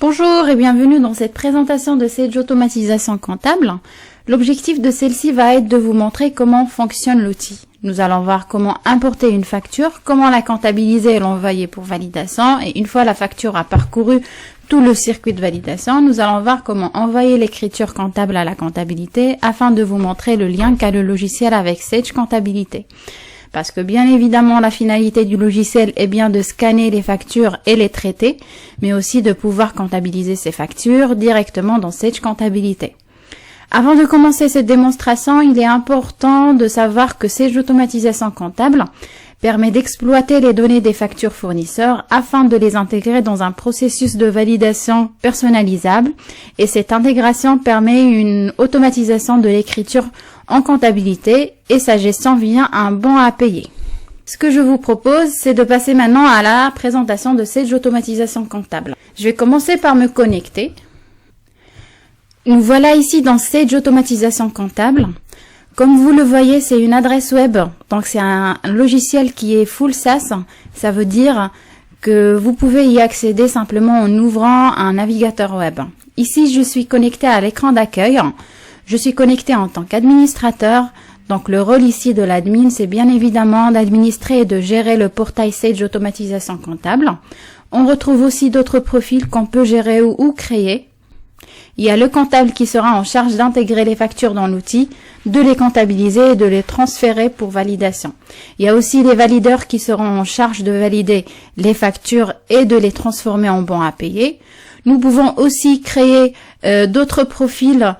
Bonjour et bienvenue dans cette présentation de Sage Automatisation Comptable. L'objectif de celle-ci va être de vous montrer comment fonctionne l'outil. Nous allons voir comment importer une facture, comment la comptabiliser et l'envoyer pour validation. Et une fois la facture a parcouru tout le circuit de validation, nous allons voir comment envoyer l'écriture comptable à la comptabilité afin de vous montrer le lien qu'a le logiciel avec Sage Comptabilité. Parce que bien évidemment, la finalité du logiciel est bien de scanner les factures et les traiter, mais aussi de pouvoir comptabiliser ces factures directement dans Sage Comptabilité. Avant de commencer cette démonstration, il est important de savoir que Sage Automatisation Comptable permet d'exploiter les données des factures fournisseurs afin de les intégrer dans un processus de validation personnalisable, et cette intégration permet une automatisation de l'écriture en comptabilité et sa gestion via un bon à payer. Ce que je vous propose, c'est de passer maintenant à la présentation de Sage Automatisation Comptable. Je vais commencer par me connecter. Nous voilà ici dans Sage Automatisation Comptable. Comme vous le voyez, c'est une adresse web, donc c'est un logiciel qui est full SaaS. Ça veut dire que vous pouvez y accéder simplement en ouvrant un navigateur web. Ici, je suis connectée à l'écran d'accueil. Je suis connectée en tant qu'administrateur. Donc le rôle ici de l'admin, c'est bien évidemment d'administrer et de gérer le portail Sage Automatisation Comptable. On retrouve aussi d'autres profils qu'on peut gérer ou créer. Il y a le comptable qui sera en charge d'intégrer les factures dans l'outil, de les comptabiliser et de les transférer pour validation. Il y a aussi les valideurs qui seront en charge de valider les factures et de les transformer en bons à payer. Nous pouvons aussi créer d'autres profils,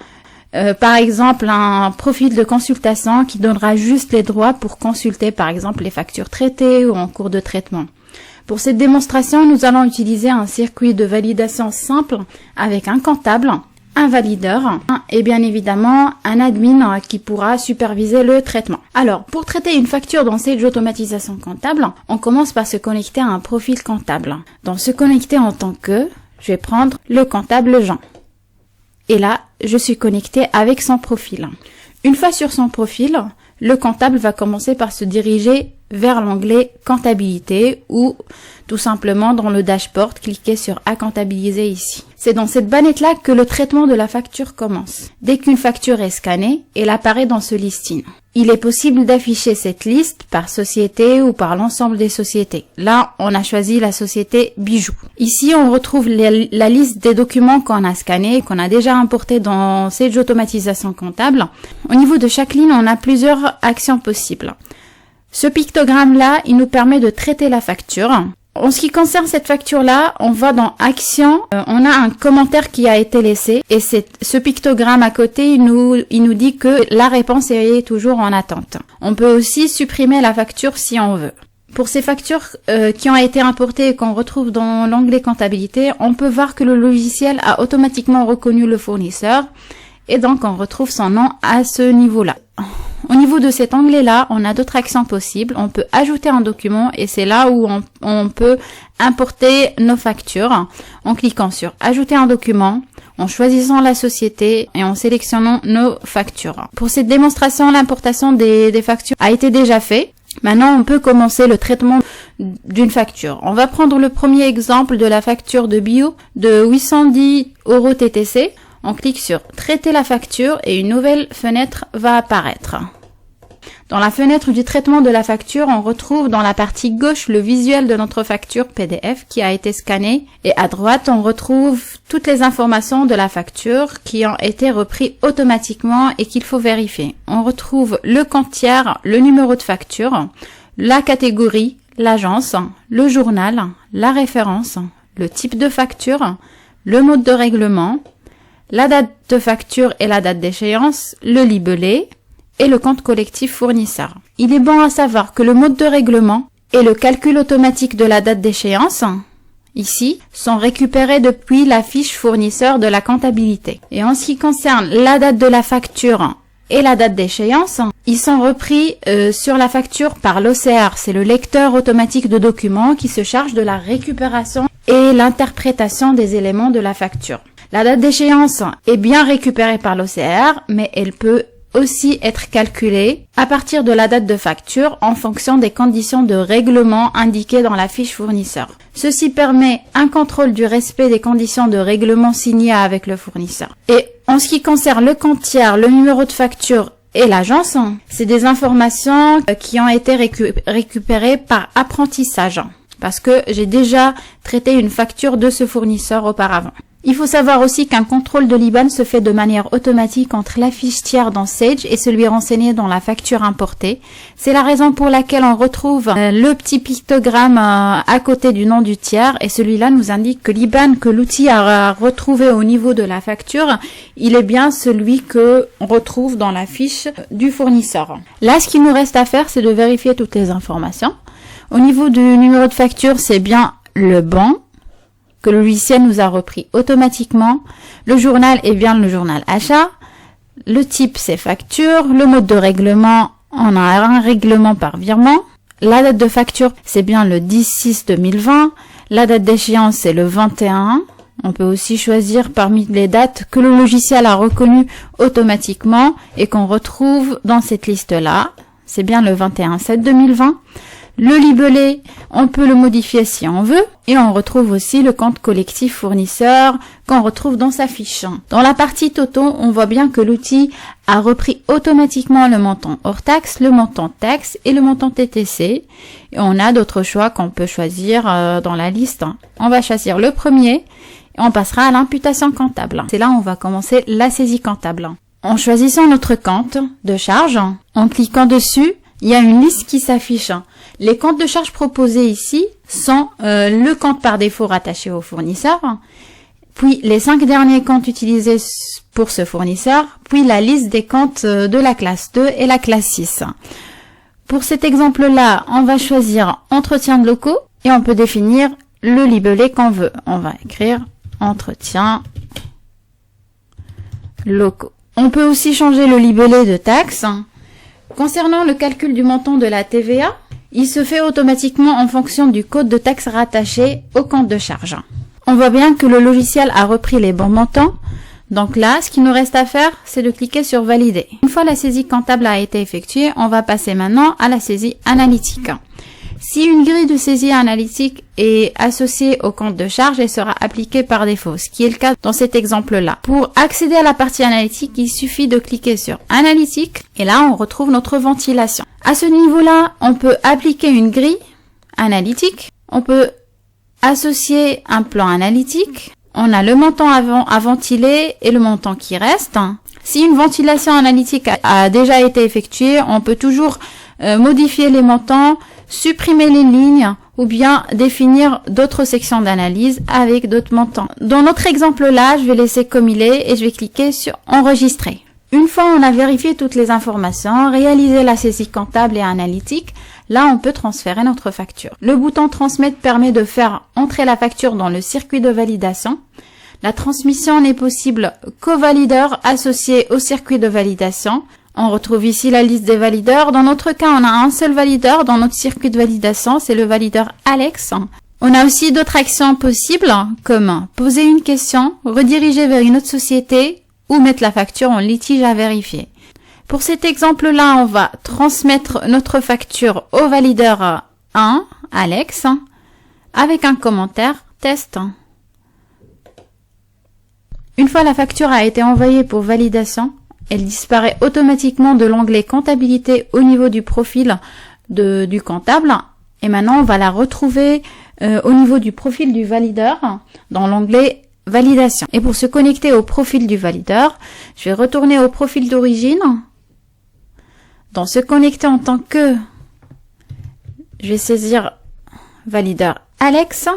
par exemple un profil de consultation qui donnera juste les droits pour consulter par exemple les factures traitées ou en cours de traitement. Pour cette démonstration, nous allons utiliser un circuit de validation simple avec un comptable, un valideur et bien évidemment un admin qui pourra superviser le traitement. Alors, pour traiter une facture dans Sage Automatisation Comptable, on commence par se connecter à un profil comptable. Dans se connecter en tant que, je vais prendre le comptable Jean. Et là, je suis connectée avec son profil. Une fois sur son profil, le comptable va commencer par se diriger vers l'onglet comptabilité ou tout simplement dans le dashboard, cliquez sur à comptabiliser ici. C'est dans cette bannière-là que le traitement de la facture commence. Dès qu'une facture est scannée, elle apparaît dans ce listing. Il est possible d'afficher cette liste par société ou par l'ensemble des sociétés. Là, on a choisi la société Bijoux. Ici, on retrouve la liste des documents qu'on a scannés, qu'on a déjà importés dans Sage Automatisation Comptable. Au niveau de chaque ligne, on a plusieurs actions possibles. Ce pictogramme-là, il nous permet de traiter la facture. En ce qui concerne cette facture-là, on va dans Action, on a un commentaire qui a été laissé et ce pictogramme à côté, il nous dit que la réponse est toujours en attente. On peut aussi supprimer la facture si on veut. Pour ces factures qui ont été importées et qu'on retrouve dans l'onglet comptabilité, on peut voir que le logiciel a automatiquement reconnu le fournisseur et donc on retrouve son nom à ce niveau-là. Au niveau de cet onglet-là, on a d'autres actions possibles. On peut ajouter un document et c'est là où on peut importer nos factures en cliquant sur ajouter un document, en choisissant la société et en sélectionnant nos factures. Pour cette démonstration, l'importation des factures a été déjà faite. Maintenant, on peut commencer le traitement d'une facture. On va prendre le premier exemple de la facture de bio de 810 € TTC. On clique sur traiter la facture et une nouvelle fenêtre va apparaître. Dans la fenêtre du traitement de la facture, on retrouve dans la partie gauche le visuel de notre facture PDF qui a été scannée et à droite, on retrouve toutes les informations de la facture qui ont été reprises automatiquement et qu'il faut vérifier. On retrouve le compte tiers, le numéro de facture, la catégorie, l'agence, le journal, la référence, le type de facture, le mode de règlement, la date de facture et la date d'échéance, le libellé et le compte collectif fournisseur. Il est bon à savoir que le mode de règlement et le calcul automatique de la date d'échéance, ici, sont récupérés depuis la fiche fournisseur de la comptabilité. Et en ce qui concerne la date de la facture et la date d'échéance, ils sont repris sur la facture par l'OCR. C'est le lecteur automatique de documents qui se charge de la récupération et l'interprétation des éléments de la facture. La date d'échéance est bien récupérée par l'OCR, mais elle peut aussi être calculé à partir de la date de facture en fonction des conditions de règlement indiquées dans la fiche fournisseur. Ceci permet un contrôle du respect des conditions de règlement signées avec le fournisseur. Et en ce qui concerne le compte tiers, le numéro de facture et l'agence, c'est des informations qui ont été récupérées par apprentissage, parce que j'ai déjà traité une facture de ce fournisseur auparavant. Il faut savoir aussi qu'un contrôle de l'IBAN se fait de manière automatique entre la fiche tiers dans Sage et celui renseigné dans la facture importée. C'est la raison pour laquelle on retrouve le petit pictogramme à côté du nom du tiers, et celui-là nous indique que l'IBAN que l'outil a retrouvé au niveau de la facture, il est bien celui que on retrouve dans la fiche du fournisseur. Là, ce qu'il nous reste à faire, c'est de vérifier toutes les informations. Au niveau du numéro de facture, c'est bien le bon que le logiciel nous a repris automatiquement. Le journal est bien le journal achat. Le type, c'est facture. Le mode de règlement, on a un règlement par virement. La date de facture, c'est bien le 10/6/2020. La date d'échéance, c'est le 21. On peut aussi choisir parmi les dates que le logiciel a reconnues automatiquement et qu'on retrouve dans cette liste-là. C'est bien le 21/7/2020. Le libellé, on peut le modifier si on veut, et on retrouve aussi le compte collectif fournisseur qu'on retrouve dans sa fiche. Dans la partie Toto, on voit bien que l'outil a repris automatiquement le montant hors taxe, le montant taxe et le montant TTC. Et on a d'autres choix qu'on peut choisir dans la liste. On va choisir le premier et on passera à l'imputation comptable. C'est là où on va commencer la saisie comptable. En choisissant notre compte de charge, en cliquant dessus, il y a une liste qui s'affiche. Les comptes de charge proposés ici sont le compte par défaut rattaché au fournisseur, puis les 5 derniers comptes utilisés pour ce fournisseur, puis la liste des comptes de la classe 2 et la classe 6. Pour cet exemple-là, on va choisir entretien de locaux et on peut définir le libellé qu'on veut. On va écrire entretien locaux. On peut aussi changer le libellé de taxe. Concernant le calcul du montant de la TVA, il se fait automatiquement en fonction du code de taxe rattaché au compte de charge. On voit bien que le logiciel a repris les bons montants. Donc là, ce qu'il nous reste à faire, c'est de cliquer sur valider. Une fois la saisie comptable a été effectuée, on va passer maintenant à la saisie analytique. Si une grille de saisie analytique est associée au compte de charge, elle sera appliquée par défaut, ce qui est le cas dans cet exemple-là. Pour accéder à la partie analytique, il suffit de cliquer sur analytique et là, on retrouve notre ventilation. À ce niveau-là, on peut appliquer une grille analytique, on peut associer un plan analytique, on a le montant à ventiler et le montant qui reste. Si une ventilation analytique a déjà été effectuée, on peut toujours modifier les montants, supprimer les lignes ou bien définir d'autres sections d'analyse avec d'autres montants. Dans notre exemple là, je vais laisser comme il est et je vais cliquer sur enregistrer. Une fois on a vérifié toutes les informations, réalisé la saisie comptable et analytique, là on peut transférer notre facture. Le bouton transmettre permet de faire entrer la facture dans le circuit de validation. La transmission n'est possible qu'aux valideurs associés au circuit de validation. On retrouve ici la liste des valideurs. Dans notre cas, on a un seul valideur dans notre circuit de validation, c'est le valideur Alex. On a aussi d'autres actions possibles comme poser une question, rediriger vers une autre société ou mettre la facture en litige à vérifier. Pour cet exemple-là, on va transmettre notre facture au valideur 1, Alex, avec un commentaire test. Une fois la facture a été envoyée pour validation, elle disparaît automatiquement de l'onglet comptabilité au niveau du profil du comptable. Et maintenant, on va la retrouver au niveau du profil du valideur dans l'onglet validation. Et pour se connecter au profil du valideur, je vais retourner au profil d'origine. Dans se connecter en tant que, je vais saisir valideur Alex.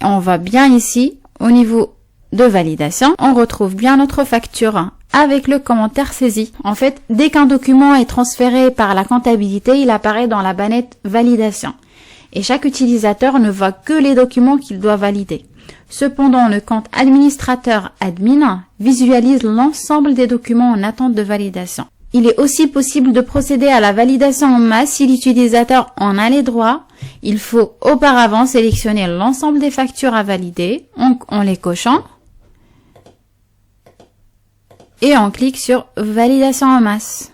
On va bien ici au niveau de validation, on retrouve bien notre facture avec le commentaire saisi. En fait, dès qu'un document est transféré par la comptabilité, il apparaît dans la banette validation. Et chaque utilisateur ne voit que les documents qu'il doit valider. Cependant, le compte administrateur admin visualise l'ensemble des documents en attente de validation. Il est aussi possible de procéder à la validation en masse si l'utilisateur en a les droits. Il faut auparavant sélectionner l'ensemble des factures à valider en les cochant. et on clique sur validation en masse.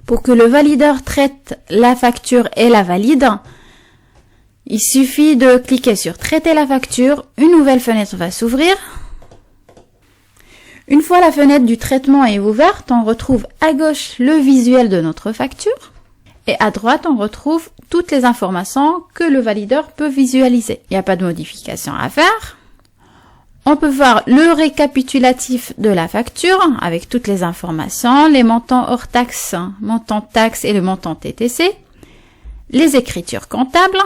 Pour que le valideur traite la facture et la valide, il suffit de cliquer sur traiter la facture, une nouvelle fenêtre va s'ouvrir. Une fois la fenêtre du traitement est ouverte, on retrouve à gauche le visuel de notre facture et à droite on retrouve toutes les informations que le valideur peut visualiser. Il n'y a pas de modification à faire. On peut voir le récapitulatif de la facture avec toutes les informations, les montants hors taxes, montant taxes et le montant TTC, les écritures comptables,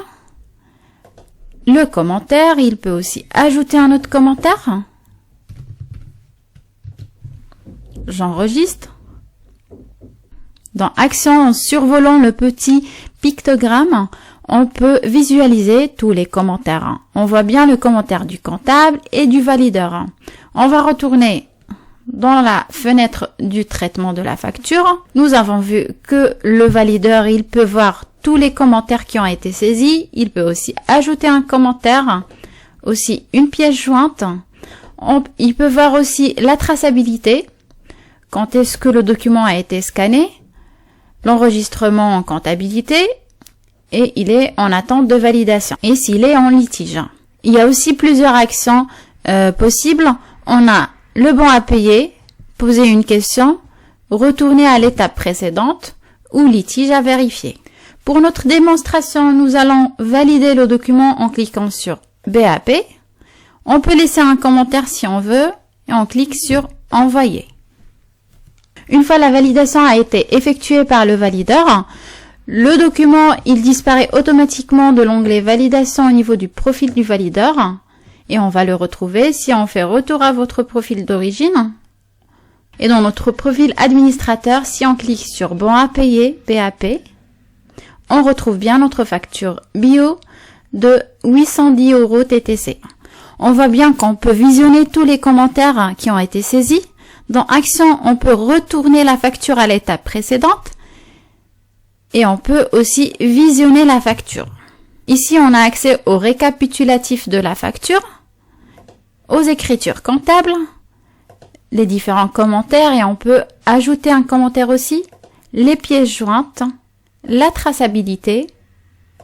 le commentaire, il peut aussi ajouter un autre commentaire. J'enregistre. Dans Action, en survolant le petit pictogramme, on peut visualiser tous les commentaires. On voit bien le commentaire du comptable et du valideur. On va retourner dans la fenêtre du traitement de la facture. Nous avons vu que le valideur, il peut voir tous les commentaires qui ont été saisis. Il peut aussi ajouter un commentaire, aussi une pièce jointe. Il peut voir aussi la traçabilité. Quand est-ce que le document a été scanné, l'enregistrement en comptabilité, et il est en attente de validation, et s'il est en litige. Il y a aussi plusieurs actions possibles. On a le bon à payer, poser une question, retourner à l'étape précédente, ou litige à vérifier. Pour notre démonstration, nous allons valider le document en cliquant sur BAP. On peut laisser un commentaire si on veut, et on clique sur Envoyer. Une fois la validation a été effectuée par le valideur, le document, il disparaît automatiquement de l'onglet validation au niveau du profil du valideur et on va le retrouver si on fait retour à votre profil d'origine. Et dans notre profil administrateur, si on clique sur bon à payer, BAP, on retrouve bien notre facture bio de 810 € TTC. On voit bien qu'on peut visionner tous les commentaires qui ont été saisis. Dans Action, on peut retourner la facture à l'étape précédente et on peut aussi visionner la facture. Ici, on a accès au récapitulatif de la facture, aux écritures comptables, les différents commentaires et on peut ajouter un commentaire aussi, les pièces jointes, la traçabilité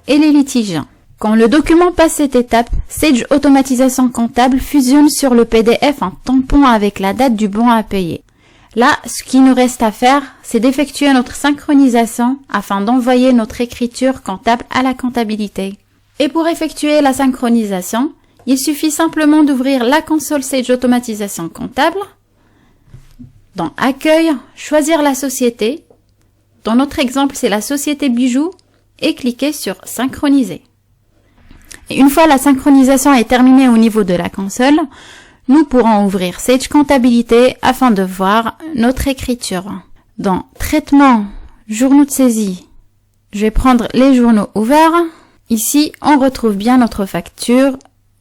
et les litiges. Quand le document passe cette étape, Sage Automatisation Comptable fusionne sur le PDF un tampon avec la date du bon à payer. Là, ce qui nous reste à faire, c'est d'effectuer notre synchronisation afin d'envoyer notre écriture comptable à la comptabilité. Et pour effectuer la synchronisation, il suffit simplement d'ouvrir la console Sage Automatisation Comptable. Dans Accueil, choisir la société. Dans notre exemple, c'est la société Bijoux et cliquer sur Synchroniser. Et une fois la synchronisation est terminée au niveau de la console, nous pourrons ouvrir Sage Comptabilité afin de voir notre écriture. Dans Traitement, Journaux de saisie, je vais prendre les journaux ouverts. Ici, on retrouve bien notre facture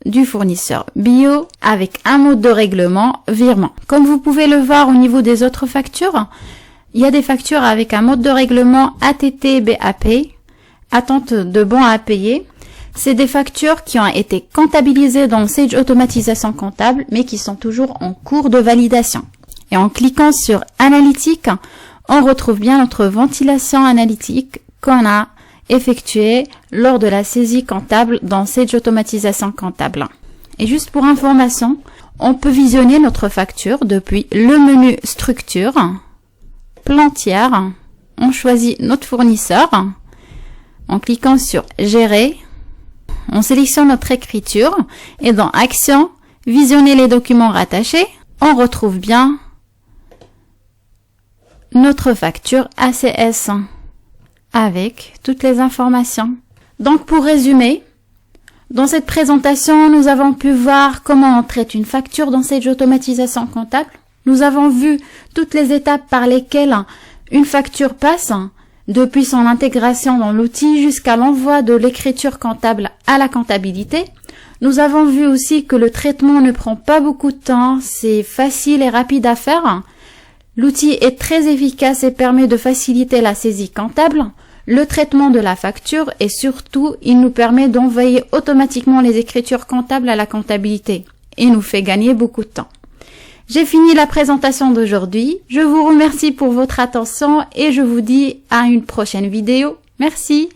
du fournisseur bio avec un mode de règlement virement. Comme vous pouvez le voir au niveau des autres factures, il y a des factures avec un mode de règlement ATT BAP, attente de bon à payer. C'est des factures qui ont été comptabilisées dans Sage Automatisation Comptable, mais qui sont toujours en cours de validation. Et en cliquant sur Analytique, on retrouve bien notre ventilation analytique qu'on a effectuée lors de la saisie comptable dans Sage Automatisation Comptable. Et juste pour information, on peut visionner notre facture depuis le menu Structure, Plantière, on choisit notre fournisseur, en cliquant sur Gérer, on sélectionne notre écriture et dans Action, visionner les documents rattachés, on retrouve bien notre facture ACS avec toutes les informations. Donc pour résumer, dans cette présentation, nous avons pu voir comment on traite une facture dans Sage Automatisation Comptable. Nous avons vu toutes les étapes par lesquelles une facture passe, depuis son intégration dans l'outil jusqu'à l'envoi de l'écriture comptable à la comptabilité. Nous avons vu aussi que le traitement ne prend pas beaucoup de temps, c'est facile et rapide à faire. L'outil est très efficace et permet de faciliter la saisie comptable, le traitement de la facture et surtout, il nous permet d'envoyer automatiquement les écritures comptables à la comptabilité et nous fait gagner beaucoup de temps. J'ai fini la présentation d'aujourd'hui. Je vous remercie pour votre attention et je vous dis à une prochaine vidéo. Merci.